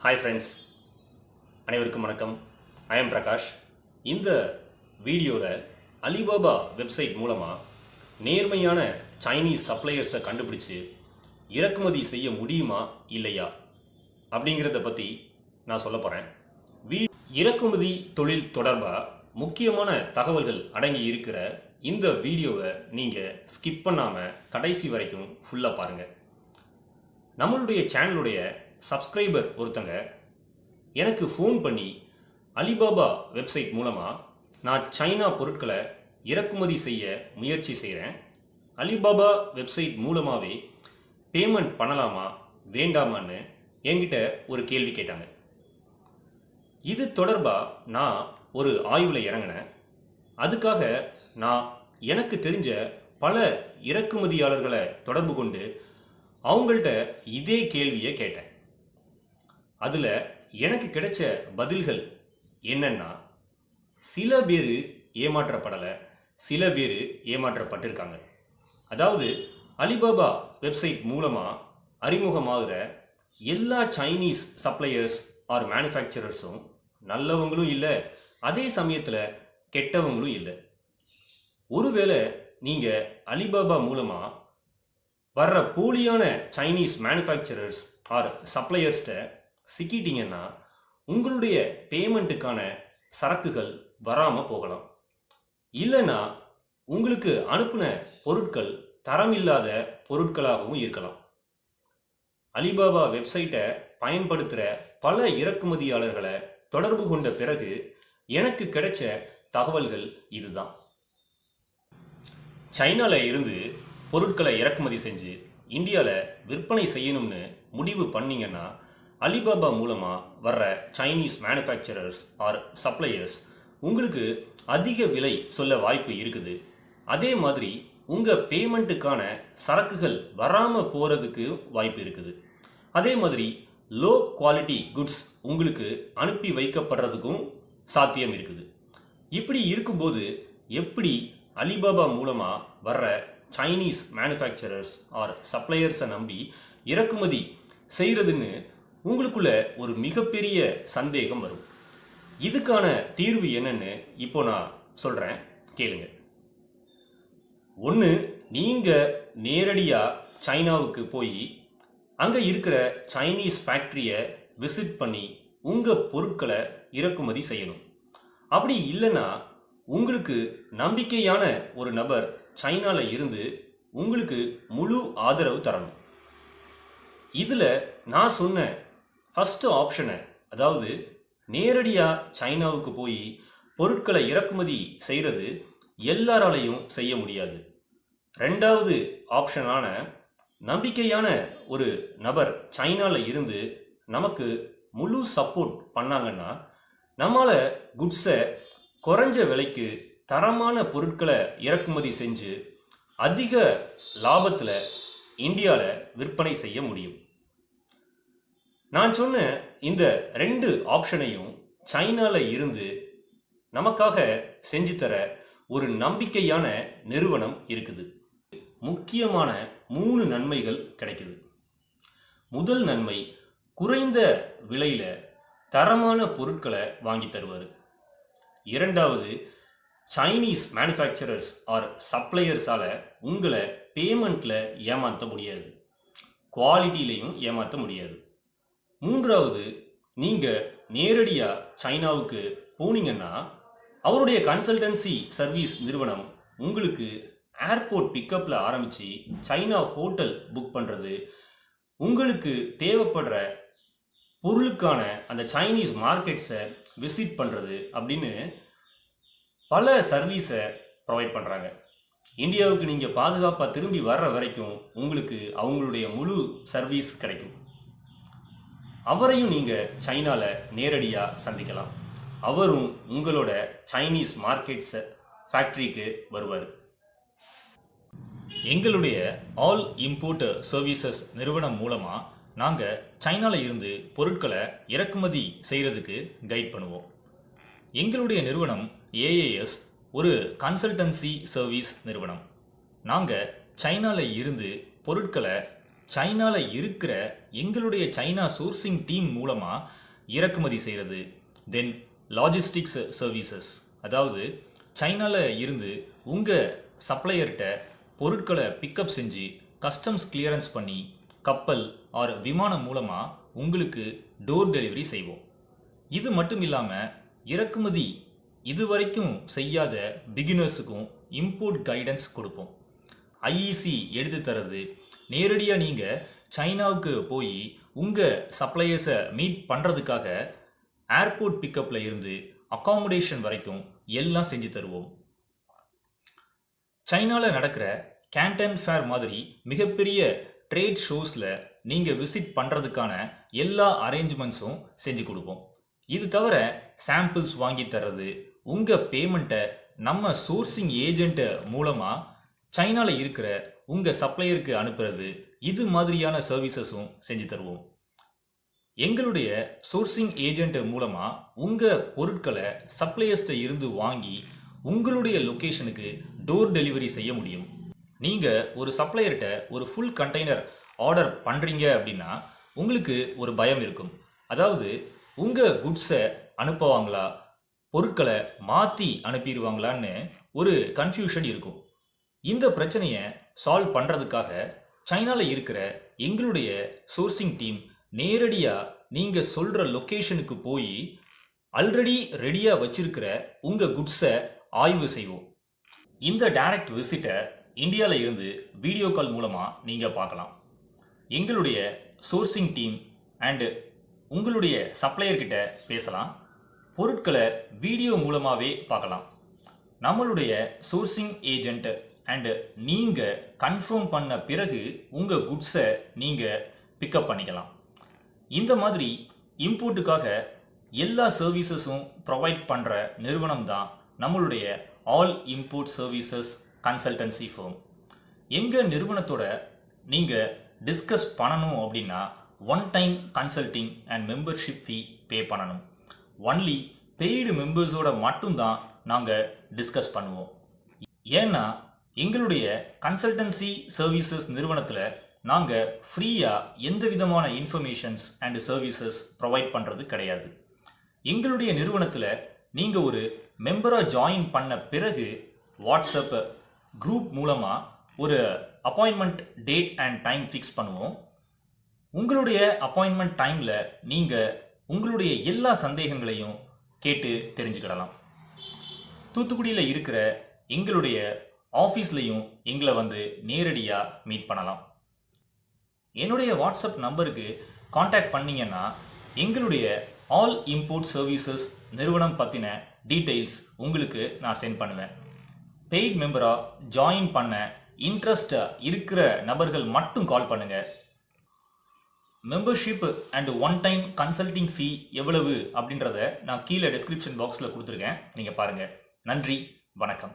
Hi friends, அனைவருக்கும் வணக்கம். I am Prakash. இந்த வீடியோவில் அலிபாபா வெப்சைட் மூலமாக நேர்மையான சைனீஸ் சப்ளையர்ஸை கண்டுபிடிச்சு இறக்குமதி செய்ய முடியுமா இல்லையா அப்படிங்கிறத பற்றி நான் சொல்ல போகிறேன். இறக்குமதி தொழில் தொடர்பாக முக்கியமான தகவல்கள் அடங்கி இருக்கிற இந்த வீடியோவை நீங்கள் ஸ்கிப் பண்ணாமல் கடைசி வரைக்கும் ஃபுல்லாக பாருங்கள். நம்மளுடைய சேனலுடைய சப்ஸ்கிரைபர் ஒருத்தங்க எனக்கு ஃபோன் பண்ணி அலிபாபா வெப்சைட் மூலமாக நான் சைனா பொருட்களை இறக்குமதி செய்ய முயற்சி செய்கிறேன், அலிபாபா வெப்சைட் மூலமாகவே பேமெண்ட் பண்ணலாமா வேண்டாமான்னு என்கிட்ட ஒரு கேள்வி கேட்டாங்க. இது தொடர்பாக நான் ஒரு ஆய்வில் இறங்கினேன். அதுக்காக நான் எனக்கு தெரிஞ்ச பல இறக்குமதியாளர்களை தொடர்பு கொண்டு அவங்கள்ட்ட இதே கேள்வியை கேட்டேன். அதில் எனக்கு கிடைச்ச பதில்கள் என்னன்னா, சில பேர் ஏமாற்றப்படலை, சில பேர் ஏமாற்றப்பட்டிருக்காங்க. அதாவது அலிபாபா வெப்சைட் மூலமாக அறிமுகமாகிற எல்லா சைனீஸ் சப்ளையர்ஸ் ஆர் மேனுஃபேக்சரர்ஸும் நல்லவங்களும் இல்லை, அதே சமயத்தில் கெட்டவங்களும் இல்லை. ஒருவேளை நீங்கள் அலிபாபா மூலமாக வர்ற போலியான சைனீஸ் மேனுஃபேக்சரர்ஸ் ஆர் சப்ளையர்ஸ்ட சிக்கிட்டீங்கன்னா உங்களுடைய பேமெண்ட்டுக்கான சரக்குகள் வராமல் போகலாம். இல்லைன்னா உங்களுக்கு அனுப்பின பொருட்கள் தரமில்லாத பொருட்களாகவும் இருக்கலாம். அலிபாபா வெப்சைட்டை பயன்படுத்துகிற பல இறக்குமதியாளர்களை தொடர்பு கொண்ட பிறகு எனக்கு கிடைச்ச தகவல்கள் இதுதான். சைனாவில் இருந்து பொருட்களை இறக்குமதி செஞ்சு இந்தியாவில் விற்பனை செய்யணும்னு முடிவு பண்ணிங்கன்னா அலிபாபா மூலமாக வர்ற சைனீஸ் மேனுஃபேக்சரர்ஸ் ஆர் சப்ளையர்ஸ் உங்களுக்கு அதிக விலை சொல்ல வாய்ப்பு இருக்குது. அதே மாதிரி உங்கள் பேமெண்ட்டுக்கான சரக்குகள் வராமல் போகிறதுக்கு வாய்ப்பு இருக்குது. அதே மாதிரி லோ குவாலிட்டி குட்ஸ் உங்களுக்கு அனுப்பி வைக்கப்படுறதுக்கும் சாத்தியம் இருக்குது. இப்படி இருக்கும்போது எப்படி அலிபாபா மூலமாக வர்ற சைனீஸ் மேனுஃபேக்சரர்ஸ் ஆர் சப்ளையர்ஸை நம்பி இறக்குமதி செய்கிறதுன்னு உங்களுக்குள்ள ஒரு மிகப்பெரிய சந்தேகம் வரும். இதுக்கான தீர்வு என்னன்னு இப்போ நான் சொல்கிறேன், கேளுங்க. ஒன்று, நீங்கள் நேரடியாக சைனாவுக்கு போய் அங்கே இருக்கிற சைனீஸ் ஃபேக்ட்ரியை விசிட் பண்ணி உங்கள் பொருட்களை இறக்குமதி செய்யணும். அப்படி இல்லைன்னா உங்களுக்கு நம்பிக்கையான ஒரு நபர் சைனாவில் இருந்து உங்களுக்கு முழு ஆதரவு தரணும். இதில் நான் சொன்ன ஃபஸ்ட்டு ஆப்ஷனை, அதாவது நேரடியாக சைனாவுக்கு போய் பொருட்களை இறக்குமதி செய்கிறது எல்லாராலையும் செய்ய முடியாது. ரெண்டாவது ஆப்ஷனான நம்பிக்கையான ஒரு நபர் சைனாவில் இருந்து நமக்கு முழு சப்போர்ட் பண்ணாங்கன்னா நம்மளால் குட்ஸை குறைஞ்ச விலைக்கு தரமான பொருட்களை இறக்குமதி செஞ்சு அதிக லாபத்தில் இந்தியாவில் விற்பனை செய்ய முடியும். நான் சொன்ன இந்த ரெண்டு ஆப்ஷனையும் சைனாவில் இருந்து நமக்காக செஞ்சு தர ஒரு நம்பிக்கையான நிறுவனம் இருக்குது. முக்கியமான 3 நன்மைகள் கிடைக்குது. முதல் நன்மை, குறைந்த விலையில் தரமான பொருட்களை வாங்கி தருவார். இரண்டாவது, சைனீஸ் மேனுஃபேக்சரர்ஸ் ஆர் சப்ளையர்ஸால் உங்களை பேமெண்ட்டில் ஏமாற்ற முடியாது, குவாலிட்டியிலையும் ஏமாற்ற முடியாது. மூன்றாவது, நீங்கள் நேரடியாக சைனாவுக்கு போனீங்கன்னா அவருடைய கன்சல்டன்சி சர்வீஸ் நிறுவனம் உங்களுக்கு ஏர்போர்ட் பிக்கப்பில் ஆரம்பித்து சைனா ஹோட்டல் புக் பண்ணுறது, உங்களுக்கு தேவைப்படுற பொருளுக்கான அந்த சைனீஸ் மார்க்கெட்ஸை விசிட் பண்ணுறது அப்படின்னு பல சர்வீஸை ப்ரொவைட் பண்ணுறாங்க. இந்தியாவுக்கு நீங்கள் பாதுகாப்பாக திரும்பி வர்ற வரைக்கும் உங்களுக்கு அவங்களுடைய முழு சர்வீஸ் கிடைக்கும். அவரையும் நீங்கள் சைனாவில் நேரடியாக சந்திக்கலாம். அவரும் உங்களோட சைனீஸ் மார்க்கெட்ஸ் ஃபேக்ட்ரிக்கு வருவார். எங்களுடைய ஆல் இம்போர்ட் சர்வீசஸ் நிறுவனம் மூலமாக நாங்கள் சைனாவில் இருந்து பொருட்களை இறக்குமதி செய்கிறதுக்கு கைட் பண்ணுவோம். எங்களுடைய நிறுவனம் ஏஏஎஸ் ஒரு கன்சல்டன்சி சர்வீஸ் நிறுவனம். நாங்கள் சைனாவில் இருந்து பொருட்களை சைனால இருக்கிற எங்களுடைய சைனா சோர்சிங் டீம் மூலமா இறக்குமதி செய்கிறது. தென் லாஜிஸ்டிக்ஸ் சர்வீசஸ், அதாவது சைனால இருந்து உங்க சப்ளையர்கிட்ட பொருட்களை பிக்கப் செஞ்சு கஸ்டம்ஸ் கிளியரன்ஸ் பண்ணி கப்பல் ஆர் விமானம் மூலமா உங்களுக்கு டோர் டெலிவரி செய்வோம். இது மட்டும் இல்லாமல் இறக்குமதி இதுவரைக்கும் செய்யாத பிகினர்ஸுக்கும் இம்போர்ட் கைடன்ஸ் கொடுப்போம். ஐஇசி எடுத்து தரது, நேரடியாக நீங்கள் சைனாவுக்கு போய் உங்கள் சப்ளையர்ஸை மீட் பண்ணுறதுக்காக ஏர்போர்ட் பிக்கப்பில் இருந்து அகாமடேஷன் வரைக்கும் எல்லாம் செஞ்சு தருவோம். சைனாவில் நடக்கிற கேண்டன் ஃபேர் மாதிரி மிகப்பெரிய ட்ரேட் ஷோஸில் நீங்கள் விசிட் பண்ணுறதுக்கான எல்லா அரேஞ்ச்மெண்ட்ஸும் செஞ்சு கொடுப்போம். இது தவிர சாம்பிள்ஸ் வாங்கி தர்றது, உங்கள் பேமெண்ட்டை நம்ம சோர்சிங் ஏஜென்ட் மூலமாக சைனாவில் இருக்கிற உங்கள் சப்ளையருக்கு அனுப்புறது, இது மாதிரியான சர்வீசஸும் செஞ்சு தருவோம். எங்களுடைய சோர்சிங் ஏஜென்ட் மூலமாக உங்கள் பொருட்களை சப்ளையர்ஸ்ட இருந்து வாங்கி உங்களுடைய லொக்கேஷனுக்கு டோர் டெலிவரி செய்ய முடியும். நீங்கள் ஒரு சப்ளையர்கிட்ட ஒரு ஃபுல் கண்டெய்னர் ஆர்டர் பண்ணுறீங்க அப்படின்னா உங்களுக்கு ஒரு பயம் இருக்கும். அதாவது உங்கள் குட்ஸை அனுப்புவாங்களா, பொருட்களை மாற்றி அனுப்பிடுவாங்களான்னு ஒரு கன்ஃபியூஷன் இருக்கும். இந்த பிரச்சனையை சால்வ் பண்ணுறதுக்காக சைனாவில் இருக்கிற எங்களுடைய சோர்சிங் டீம் நேரடியாக நீங்கள் சொல்கிற லொக்கேஷனுக்கு போய் ஆல்ரெடி ரெடியாக வச்சிருக்கிற உங்கள் குட்ஸை ஆய்வு செய்வோம். இந்த டைரக்ட் விசிட்டை இந்தியாவில் இருந்து வீடியோ கால் மூலமாக நீங்கள் பார்க்கலாம். எங்களுடைய சோர்சிங் டீம் அண்டு உங்களுடைய சப்ளையர்கிட்ட பேசலாம். பொருட்களை வீடியோ மூலமாகவே பார்க்கலாம். நம்மளுடைய சோர்சிங் ஏஜென்ட் அண்டு நீங்கள் கன்ஃபார்ம் பண்ண பிறகு உங்கள் குட்ஸை நீங்கள் பிக்கப் பண்ணிக்கலாம். இந்த மாதிரி இம்போர்ட்டுக்காக எல்லா சர்வீசஸும் ப்ரொவைட் பண்ணுற நிறுவனம் தான் நம்மளுடைய all import services consultancy firm. எங்கள் நிறுவனத்தோட நீங்கள் டிஸ்கஸ் பண்ணணும் அப்படின்னா one time consulting and membership fee pay பண்ணணும். ஒன்லி பெய்டு மெம்பர்ஸோட மட்டும்தான் நாங்கள் டிஸ்கஸ் பண்ணுவோம். ஏன்னா எங்களுடைய கன்சல்டன்சி சர்வீசஸ் நிறுவனத்தில் நாங்கள் ஃப்ரீயாக எந்த விதமான இன்ஃபர்மேஷன்ஸ் அண்ட் சர்வீசஸ் ப்ரொவைட் பண்ணுறது கிடையாது. எங்களுடைய நிறுவனத்தில் நீங்கள் ஒரு மெம்பராக ஜாயின் பண்ண பிறகு வாட்ஸ்அப் குரூப் மூலமாக ஒரு appointment date and time fix பண்ணுவோம். உங்களுடைய அப்பாயின்மெண்ட் டைமில் நீங்கள் உங்களுடைய எல்லா சந்தேகங்களையும் கேட்டு தெரிஞ்சுக்கிடலாம். தூத்துக்குடியில் இருக்கிற எங்களுடைய ஆஃபீஸ்லையும் எங்களை வந்து நேரடியாக மீட் பண்ணலாம். என்னுடைய வாட்ஸ்அப் நம்பருக்கு காண்டாக்ட் பண்ணிங்கன்னா எங்களுடைய ஆல் இம்போர்ட் சர்வீசஸ் நிறுவனம் பற்றின டீட்டெயில்ஸ் உங்களுக்கு நான் சென்ட் பண்ணுவேன். பெய்ட் மெம்பராக ஜாயின் பண்ண இன்ட்ரெஸ்ட் இருக்கிற நபர்கள் மட்டும் கால் பண்ணுங்கள். Membership and one time consulting fee எவ்வளவு அப்படின்றத நான் கீழே டிஸ்கிரிப்ஷன் பாக்ஸில் கொடுத்துருக்கேன், நீங்கள் பாருங்கள். நன்றி, வணக்கம்.